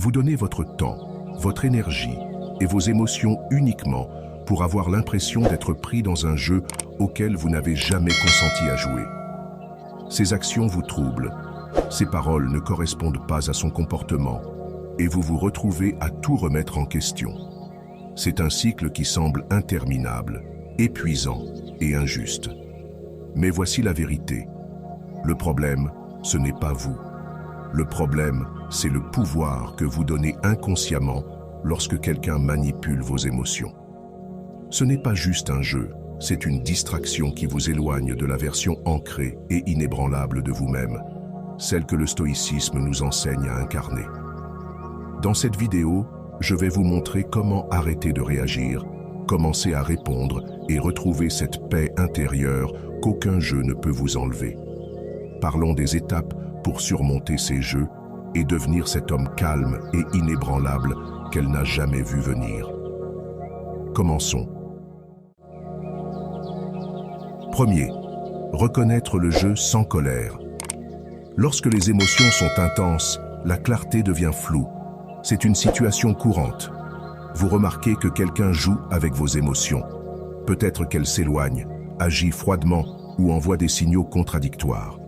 Vous donnez votre temps, votre énergie et vos émotions uniquement pour avoir l'impression d'être pris dans un jeu auquel vous n'avez jamais consenti à jouer. Ces actions vous troublent, ces paroles ne correspondent pas à son comportement et vous vous retrouvez à tout remettre en question. C'est un cycle qui semble interminable, épuisant et injuste. Mais voici la vérité. Le problème, ce n'est pas vous. Le problème, c'est le pouvoir que vous donnez inconsciemment lorsque quelqu'un manipule vos émotions. Ce n'est pas juste un jeu, c'est une distraction qui vous éloigne de la version ancrée et inébranlable de vous-même, celle que le stoïcisme nous enseigne à incarner. Dans cette vidéo, je vais vous montrer comment arrêter de réagir, commencer à répondre et retrouver cette paix intérieure qu'aucun jeu ne peut vous enlever. Parlons des étapes pour surmonter ces jeux et devenir cet homme calme et inébranlable qu'elle n'a jamais vu venir. Commençons. Premier, reconnaître le jeu sans colère. Lorsque les émotions sont intenses, la clarté devient floue. C'est une situation courante. Vous remarquez que quelqu'un joue avec vos émotions. Peut-être qu'elle s'éloigne, agit froidement ou envoie des signaux contradictoires.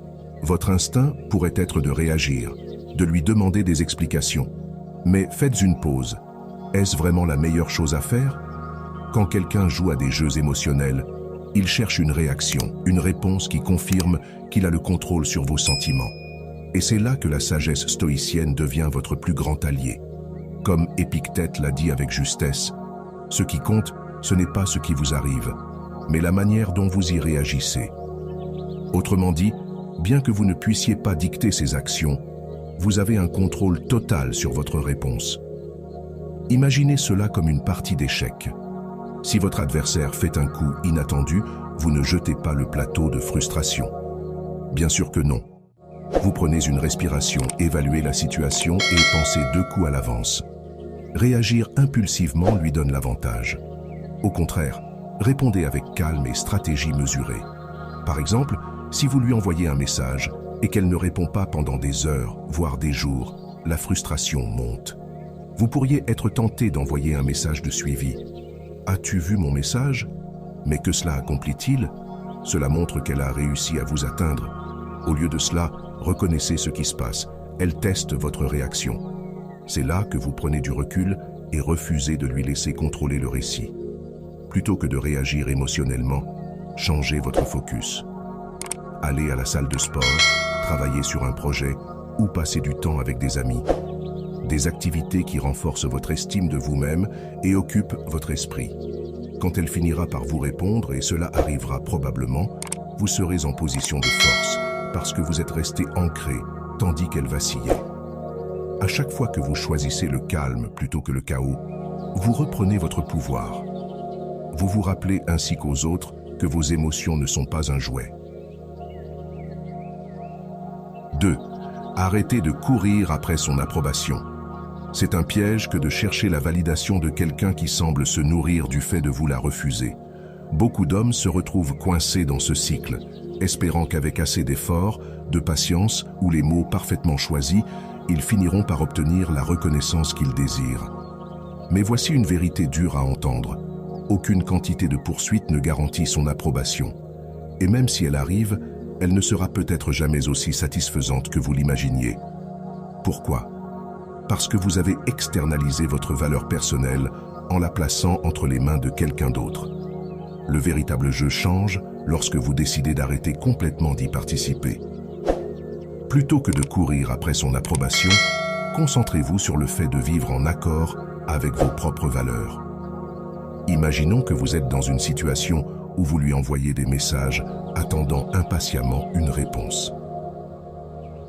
Votre instinct pourrait être de réagir, de lui demander des explications. Mais faites une pause. Est-ce vraiment la meilleure chose à faire? Quand quelqu'un joue à des jeux émotionnels, il cherche une réaction, une réponse qui confirme qu'il a le contrôle sur vos sentiments. Et c'est là que la sagesse stoïcienne devient votre plus grand allié. Comme Épictète l'a dit avec justesse, ce qui compte, ce n'est pas ce qui vous arrive, mais la manière dont vous y réagissez. Autrement dit, bien que vous ne puissiez pas dicter ces actions, vous avez un contrôle total sur votre réponse. Imaginez cela comme une partie d'échecs. Si votre adversaire fait un coup inattendu, vous ne jetez pas le plateau de frustration. Bien sûr que non. Vous prenez une respiration, évaluez la situation et pensez 2 coups à l'avance. Réagir impulsivement lui donne l'avantage. Au contraire, répondez avec calme et stratégie mesurée. Par exemple, si vous lui envoyez un message et qu'elle ne répond pas pendant des heures, voire des jours, la frustration monte. Vous pourriez être tenté d'envoyer un message de suivi. « As-tu vu mon message ? Mais que cela accomplit-il ? Cela montre qu'elle a réussi à vous atteindre. Au lieu de cela, reconnaissez ce qui se passe. Elle teste votre réaction. C'est là que vous prenez du recul et refusez de lui laisser contrôler le récit. Plutôt que de réagir émotionnellement, changez votre focus. Allez à la salle de sport, travaillez sur un projet ou passez du temps avec des amis. Des activités qui renforcent votre estime de vous-même et occupent votre esprit. Quand elle finira par vous répondre, et cela arrivera probablement, vous serez en position de force, parce que vous êtes resté ancré, tandis qu'elle vacillait. À chaque fois que vous choisissez le calme plutôt que le chaos, vous reprenez votre pouvoir. Vous vous rappelez ainsi qu'aux autres que vos émotions ne sont pas un jouet. 2. Arrêtez de courir après son approbation. C'est un piège que de chercher la validation de quelqu'un qui semble se nourrir du fait de vous la refuser. Beaucoup d'hommes se retrouvent coincés dans ce cycle, espérant qu'avec assez d'efforts, de patience ou les mots parfaitement choisis, ils finiront par obtenir la reconnaissance qu'ils désirent. Mais voici une vérité dure à entendre. Aucune quantité de poursuite ne garantit son approbation. Et même si elle arrive, elle ne sera peut-être jamais aussi satisfaisante que vous l'imaginiez. Pourquoi ? Parce que vous avez externalisé votre valeur personnelle en la plaçant entre les mains de quelqu'un d'autre. Le véritable jeu change lorsque vous décidez d'arrêter complètement d'y participer. Plutôt que de courir après son approbation, concentrez-vous sur le fait de vivre en accord avec vos propres valeurs. Imaginons que vous êtes dans une situation où vous lui envoyez des messages, attendant impatiemment une réponse.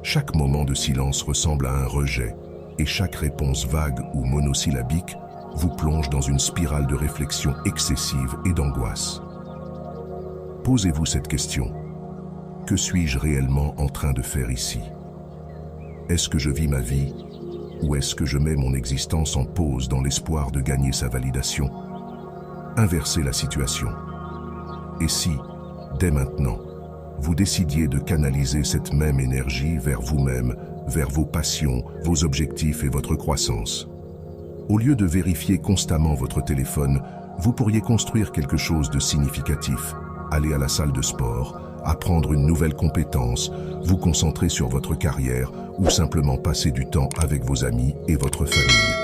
Chaque moment de silence ressemble à un rejet, et chaque réponse vague ou monosyllabique vous plonge dans une spirale de réflexion excessive et d'angoisse. Posez-vous cette question. Que suis-je réellement en train de faire ici? Est-ce que je vis ma vie ou est-ce que je mets mon existence en pause dans l'espoir de gagner sa validation? Inversez la situation. Et si, dès maintenant, vous décidiez de canaliser cette même énergie vers vous-même vers vos passions, vos objectifs et votre croissance. Au lieu de vérifier constamment votre téléphone, vous pourriez construire quelque chose de significatif. Aller à la salle de sport, apprendre une nouvelle compétence, vous concentrer sur votre carrière ou simplement passer du temps avec vos amis et votre famille.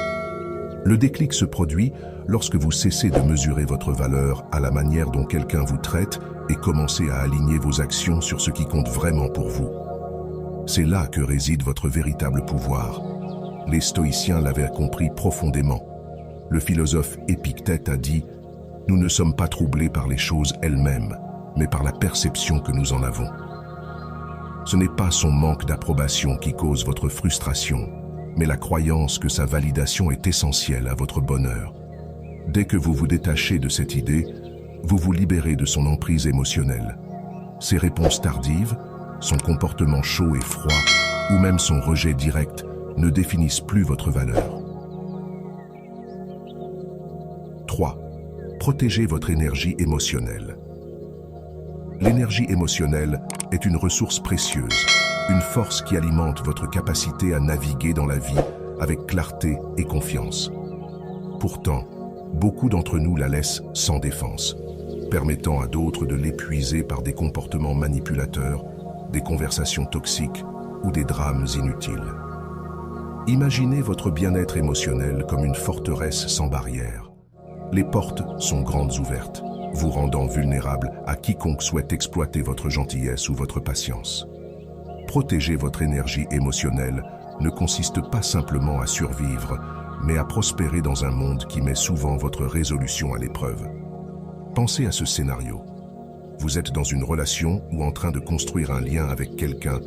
Le déclic se produit lorsque vous cessez de mesurer votre valeur à la manière dont quelqu'un vous traite et commencez à aligner vos actions sur ce qui compte vraiment pour vous. C'est là que réside votre véritable pouvoir. Les stoïciens l'avaient compris profondément. Le philosophe Épictète a dit « Nous ne sommes pas troublés par les choses elles-mêmes, mais par la perception que nous en avons. » Ce n'est pas son manque d'approbation qui cause votre frustration, mais la croyance que sa validation est essentielle à votre bonheur. Dès que vous vous détachez de cette idée, vous vous libérez de son emprise émotionnelle. Ses réponses tardives, son comportement chaud et froid, ou même son rejet direct, ne définissent plus votre valeur. 3. Protégez votre énergie émotionnelle. L'énergie émotionnelle est une ressource précieuse, une force qui alimente votre capacité à naviguer dans la vie avec clarté et confiance. Pourtant, beaucoup d'entre nous la laissent sans défense, permettant à d'autres de l'épuiser par des comportements manipulateurs, des conversations toxiques ou des drames inutiles. Imaginez votre bien-être émotionnel comme une forteresse sans barrière. Les portes sont grandes ouvertes, vous rendant vulnérable à quiconque souhaite exploiter votre gentillesse ou votre patience. Protéger votre énergie émotionnelle ne consiste pas simplement à survivre, mais à prospérer dans un monde qui met souvent votre résolution à l'épreuve. Pensez à ce scénario. Vous êtes dans une relation ou en train de construire un lien avec quelqu'un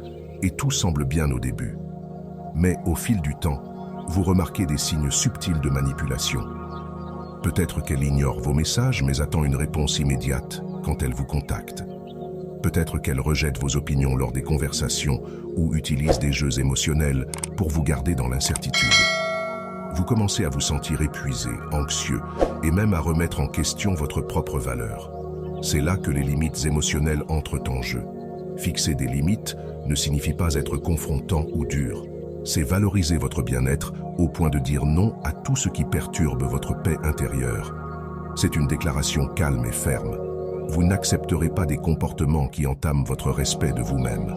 et tout semble bien au début. Mais au fil du temps, vous remarquez des signes subtils de manipulation. Peut-être qu'elle ignore vos messages mais attend une réponse immédiate quand elle vous contacte. Peut-être qu'elle rejette vos opinions lors des conversations ou utilise des jeux émotionnels pour vous garder dans l'incertitude. Vous commencez à vous sentir épuisé, anxieux et même à remettre en question votre propre valeur. C'est là que les limites émotionnelles entrent en jeu. Fixer des limites ne signifie pas être confrontant ou dur. C'est valoriser votre bien-être au point de dire non à tout ce qui perturbe votre paix intérieure. C'est une déclaration calme et ferme. Vous n'accepterez pas des comportements qui entament votre respect de vous-même.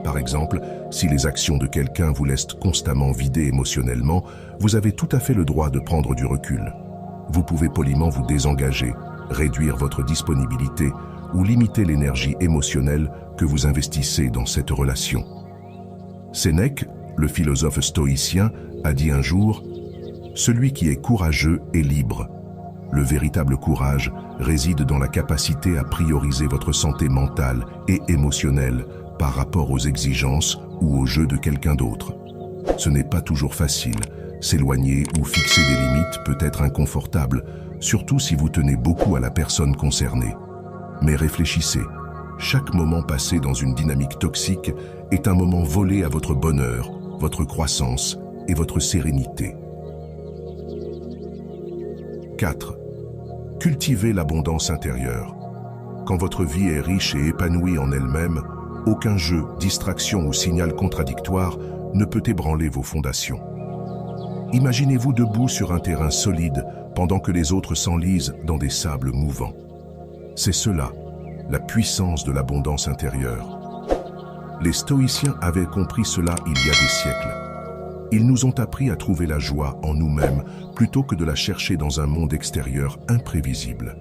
Par exemple, si les actions de quelqu'un vous laissent constamment vidé émotionnellement, vous avez tout à fait le droit de prendre du recul. Vous pouvez poliment vous désengager, réduire votre disponibilité ou limiter l'énergie émotionnelle que vous investissez dans cette relation. Sénèque, le philosophe stoïcien, a dit un jour « Celui qui est courageux est libre ». Le véritable courage réside dans la capacité à prioriser votre santé mentale et émotionnelle par rapport aux exigences ou aux jeux de quelqu'un d'autre. Ce n'est pas toujours facile. S'éloigner ou fixer des limites peut être inconfortable, surtout si vous tenez beaucoup à la personne concernée. Mais réfléchissez, chaque moment passé dans une dynamique toxique est un moment volé à votre bonheur, votre croissance et votre sérénité. 4. Cultivez l'abondance intérieure. Quand votre vie est riche et épanouie en elle-même, aucun jeu, distraction ou signal contradictoire ne peut ébranler vos fondations. Imaginez-vous debout sur un terrain solide pendant que les autres s'enlisent dans des sables mouvants. C'est cela, la puissance de l'abondance intérieure. Les stoïciens avaient compris cela il y a des siècles. Ils nous ont appris à trouver la joie en nous-mêmes plutôt que de la chercher dans un monde extérieur imprévisible.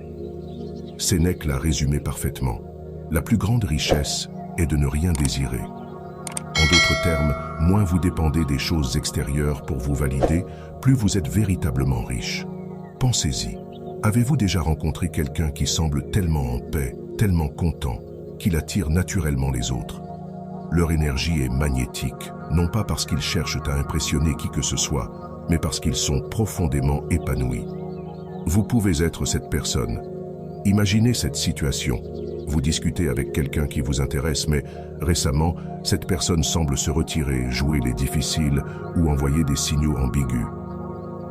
Sénèque l'a résumé parfaitement. La plus grande richesse est de ne rien désirer. En d'autres termes, moins vous dépendez des choses extérieures pour vous valider, plus vous êtes véritablement riche. Pensez-y. Avez-vous déjà rencontré quelqu'un qui semble tellement en paix, tellement content, qu'il attire naturellement les autres? Leur énergie est magnétique, non pas parce qu'ils cherchent à impressionner qui que ce soit, mais parce qu'ils sont profondément épanouis. Vous pouvez être cette personne. Imaginez cette situation. Vous discutez avec quelqu'un qui vous intéresse, mais récemment, cette personne semble se retirer, jouer les difficiles ou envoyer des signaux ambigus.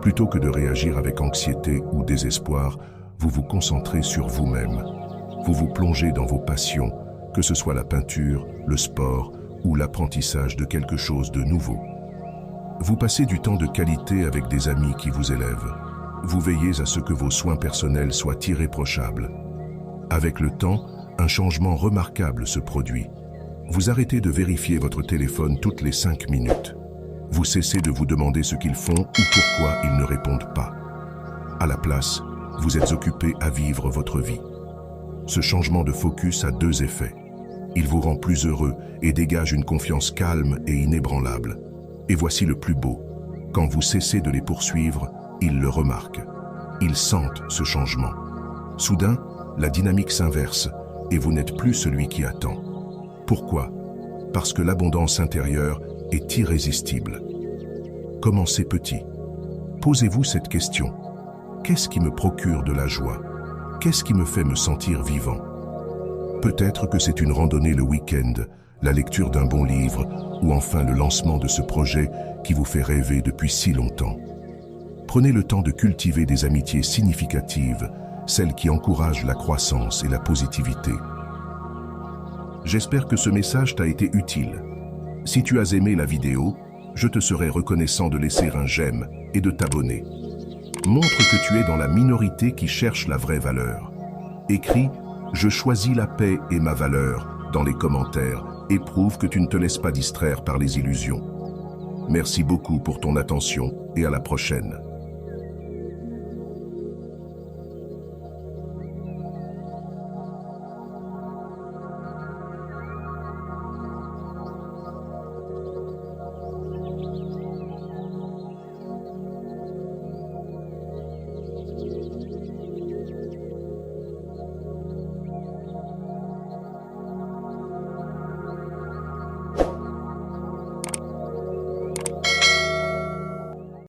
Plutôt que de réagir avec anxiété ou désespoir, vous vous concentrez sur vous-même. Vous vous plongez dans vos passions, que ce soit la peinture, le sport ou l'apprentissage de quelque chose de nouveau. Vous passez du temps de qualité avec des amis qui vous élèvent. Vous veillez à ce que vos soins personnels soient irréprochables. Avec le temps, un changement remarquable se produit. Vous arrêtez de vérifier votre téléphone toutes les 5 minutes. Vous cessez de vous demander ce qu'ils font ou pourquoi ils ne répondent pas. À la place, vous êtes occupé à vivre votre vie. Ce changement de focus a 2 effets. Il vous rend plus heureux et dégage une confiance calme et inébranlable. Et voici le plus beau. Quand vous cessez de les poursuivre, ils le remarquent. Ils sentent ce changement. Soudain, la dynamique s'inverse et vous n'êtes plus celui qui attend. Pourquoi? Parce que l'abondance intérieure est irrésistible. Commencez petit. Posez-vous cette question. Qu'est-ce qui me procure de la joie? Qu'est-ce qui me fait me sentir vivant? Peut-être que c'est une randonnée le week-end, la lecture d'un bon livre, ou enfin le lancement de ce projet qui vous fait rêver depuis si longtemps. Prenez le temps de cultiver des amitiés significatives, celles qui encouragent la croissance et la positivité. J'espère que ce message t'a été utile. Si tu as aimé la vidéo, je te serai reconnaissant de laisser un j'aime et de t'abonner. Montre que tu es dans la minorité qui cherche la vraie valeur. Écris « Je choisis la paix et ma valeur » dans les commentaires et prouve que tu ne te laisses pas distraire par les illusions. Merci beaucoup pour ton attention et à la prochaine.